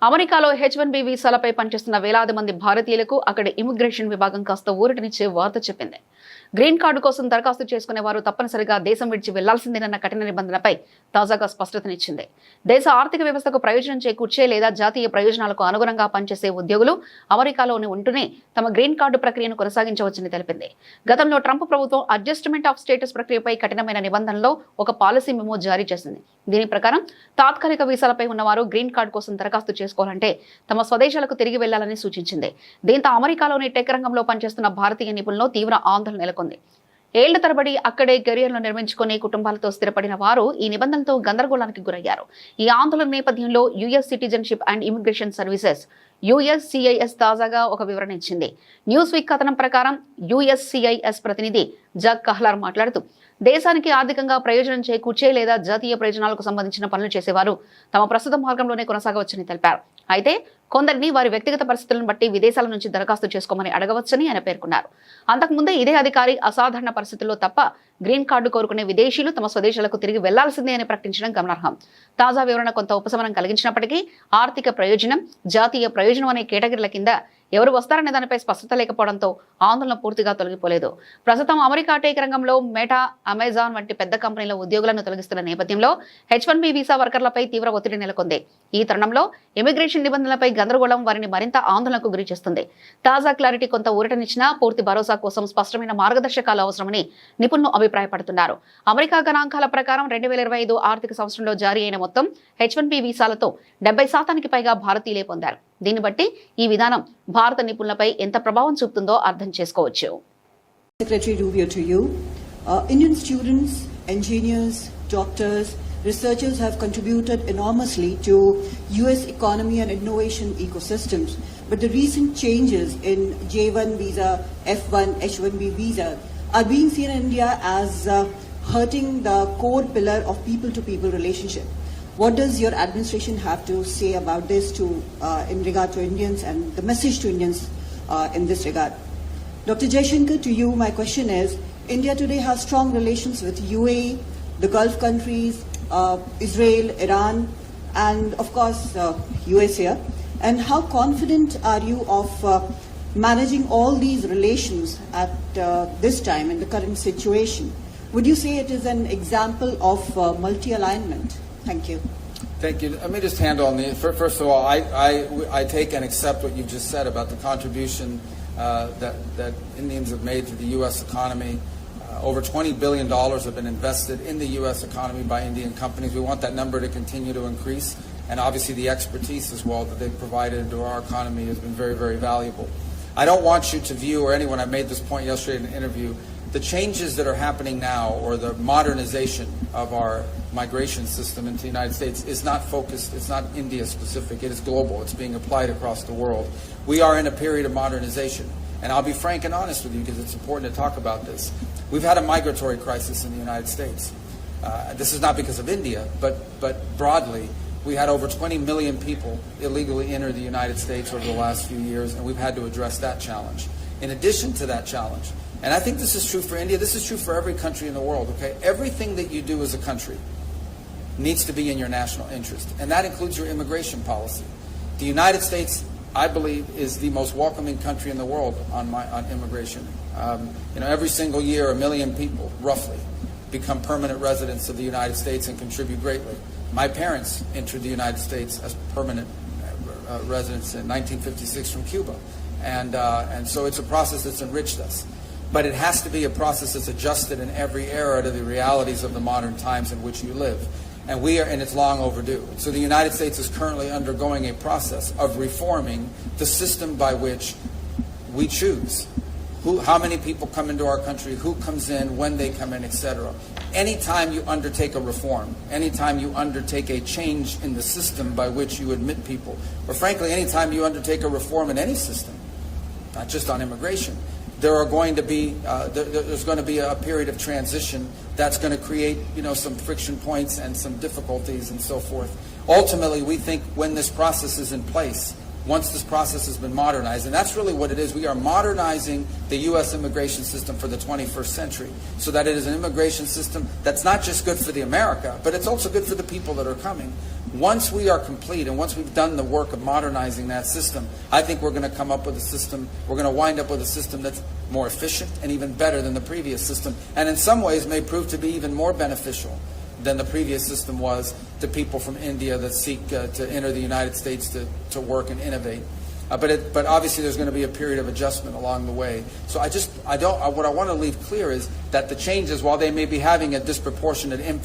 అమెరికాలో H1B వీసాలపై పనిచేస్తున్న వేలాది మంది భారతీయులకు అక్కడి ఇమిగ్రేషన్ విభాగం కాస్త ఊరటనిచ్చే వార్త చెప్పింది. గ్రీన్ కార్డు కోసం దరఖాస్తు చేసుకునే వారు తప్పనిసరిగా దేశం విడిచి వెళ్లాల్సిందేనన్న కఠిన నిబంధనపై తాజాగా స్పష్టతనిచ్చింది. దేశ ఆర్థిక వ్యవస్థకు ప్రయోజనం చేకూర్చే లేదా జాతీయ ప్రయోజనాలకు అనుగుణంగా పనిచేసే ఉద్యోగులు అమెరికాలోని ఉంటూనే తమ గ్రీన్ కార్డు ప్రక్రియను కొనసాగించవచ్చని తెలిపింది. గతంలో ట్రంప్ ప్రభుత్వం అడ్జస్ట్మెంట్ ఆఫ్ స్టేటస్ ప్రక్రియపై కఠినమైన నిబంధనలో ఒక పాలసీ మెమో జారీ చేసింది. దీని ప్రకారం తాత్కాలిక వీసాలపై ఉన్నవారు గ్రీన్ కార్డు కోసం దరఖాస్తు చేసుకోవాలంటే తమ స్వదేశాలకు తిరిగి వెళ్లాలని సూచించింది. దీంతో అమెరికాలోని టెక్ రంగంలో పనిచేస్తున్న భారతీయ నిపుణుల్లో తీవ్ర ఆందోళన నెలకొంది. ఏళ్ల తరబడి అక్కడే కెరియర్ను నిర్మించుకుని కుటుంబాలతో స్థిరపడిన వారు ఈ నిబంధనలతో గందరగోళానికి గురయ్యారు. ఈ ఆందోళన నేపథ్యంలో US citizenship and immigration services USCIS తాజాగా ఒక వివరణ ఇచ్చింది. న్యూస్ వీక్ కథనం ప్రకారం USCIS ప్రతినిధి జగ్ కహ్లార్ మాట్లాడుతూ దేశానికి ఆర్థికంగా ప్రయోజనం చేకూర్చే లేదా జాతీయ ప్రయోజనాలకు సంబంధించిన పనులు చేసేవారు తమ ప్రస్తుత మార్గంలోనే కొనసాగవచ్చని తెలిపారు. అయితే కొందరిని వారి వ్యక్తిగత పరిస్థితులను బట్టి విదేశాల నుంచి దరఖాస్తు చేసుకోమని అడగవచ్చని ఆయన పేర్కొన్నారు. అంతకుముందే ఇదే అధికారి అసాధారణ పరిస్థితుల్లో తప్ప గ్రీన్ కార్డు కోరుకునే విదేశీయులు తమ స్వదేశాలకు తిరిగి వెళ్లాల్సిందే అని ప్రకటించడం గమనార్హం. తాజా వివరణ కొంత ఉపశమనం కలిగించినప్పటికీ ఆర్థిక ప్రయోజనం, జాతీయ ప్రయోజనం అనే కేటగిరీల కింద ఎవరు వస్తారనే దానిపై స్పష్టత లేకపోవడంతో ఆందోళన పూర్తిగా తొలగిపోలేదు. ప్రస్తుతం అమెరికా టెక్ రంగంలో మెటా, అమెజాన్ వంటి పెద్ద కంపెనీల ఉద్యోగులను తొలగిస్తున్న నేపథ్యంలో H1B వీసా వర్కర్లపై తీవ్ర ఒత్తిడి నెలకొంది. ఈ తరుణంలో ఇమిగ్రేషన్ నిబంధనలపై గందరగోళం వారిని మరింత ఆందోళనకు గురి చేస్తుంది. తాజా క్లారిటీ కొంత ఊరటనిచ్చినా పూర్తి భరోసా కోసం స్పష్టమైన మార్గదర్శకాలు అవసరమని నిపుణులు అభిప్రాయపడుతున్నారు. అమెరికా గణాంకాల ప్రకారం 2025 ఆర్థిక సంవత్సరంలో జారీ అయిన మొత్తం H1B వీసాలతో 70% పైగా భారతీయులే పొందారు. దీన్ని బట్టి ఈ విధానం భారత నిపుణులపై ఎంత ప్రభావం చూపుతుందో అర్థం చేసుకోవచ్చు. Secretary Rubio, to you. Indian students, engineers, doctors, researchers have contributed enormously to US economy and innovation ecosystems. But the recent changes in J1 visa, F1, H1B visa are being seen in India as hurting the core pillar of people-to-people relationship. What does your administration have to say about this in regard to Indians and the message to Indians in this regard? Dr. Jaishankar, to you, my question is, India today has strong relations with UAE, the Gulf countries, Israel, Iran, and of course US here. And how confident are you of managing all these relations at this time in the current situation? Would you say it is an example of multi-alignment? Thank you. Thank you. Let me just handle on the first of all, I take and accept what you just said about the contribution that Indians have made to the U.S. economy. Over $20 billion have been invested in the U.S. economy by Indian companies. We want that number to continue to increase, and obviously the expertise as well that they've provided into our economy has been very, very valuable. I don't want you to view, or anyone, I made this point yesterday in an interview, the changes that are happening now, or the modernization of our migration system into the United States is not focused, it's not India specific, it is global, it's being applied across the world. We are in a period of modernization, and I'll be frank and honest with you because it's important to talk about this. We've had a migratory crisis in the United States. This is not because of India, but broadly, we had over 20 million people illegally enter the United States over the last few years, and we've had to address that challenge. In addition to that challenge, and I think this is true for India, this is true for every country in the world, okay? Everything that you do as a country needs to be in your national interest, and that includes your immigration policy. The United States, I believe, is the most welcoming country in the world on immigration. Every single year, 1 million people, roughly, become permanent residents of the United States and contribute greatly. My parents entered the United States as permanent residents in 1956 from Cuba, and so it's a process that's enriched us. But it has to be a process that's adjusted in every era to the realities of the modern times in which you live. And it's long overdue. So the United States is currently undergoing a process of reforming the system by which we choose how many people come into our country, who comes in, when they come in, etc. Anytime you undertake a reform, anytime you undertake a change in the system by which you admit people, or frankly, anytime you undertake a reform in any system, not just on immigration, there's going to be a period of transition that's going to create, some friction points and some difficulties and so forth. Ultimately, we think when this process is in place, once this process has been modernized, and that's really what it is, we are modernizing the U.S. immigration system for the 21st century so that it is an immigration system that's not just good for the America, but it's also good for the people that are coming. Once we are complete and once we've done the work of modernizing that system, I think we're going to come up with a system, we're going to wind up with a system that's more efficient and even better than the previous system, and in some ways may prove to be even more beneficial than the previous system was to people from India that seek to enter the United States to work and innovate. But obviously there's going to be a period of adjustment along the way. So what I want to leave clear is that the changes, while they may be having a disproportionate impact,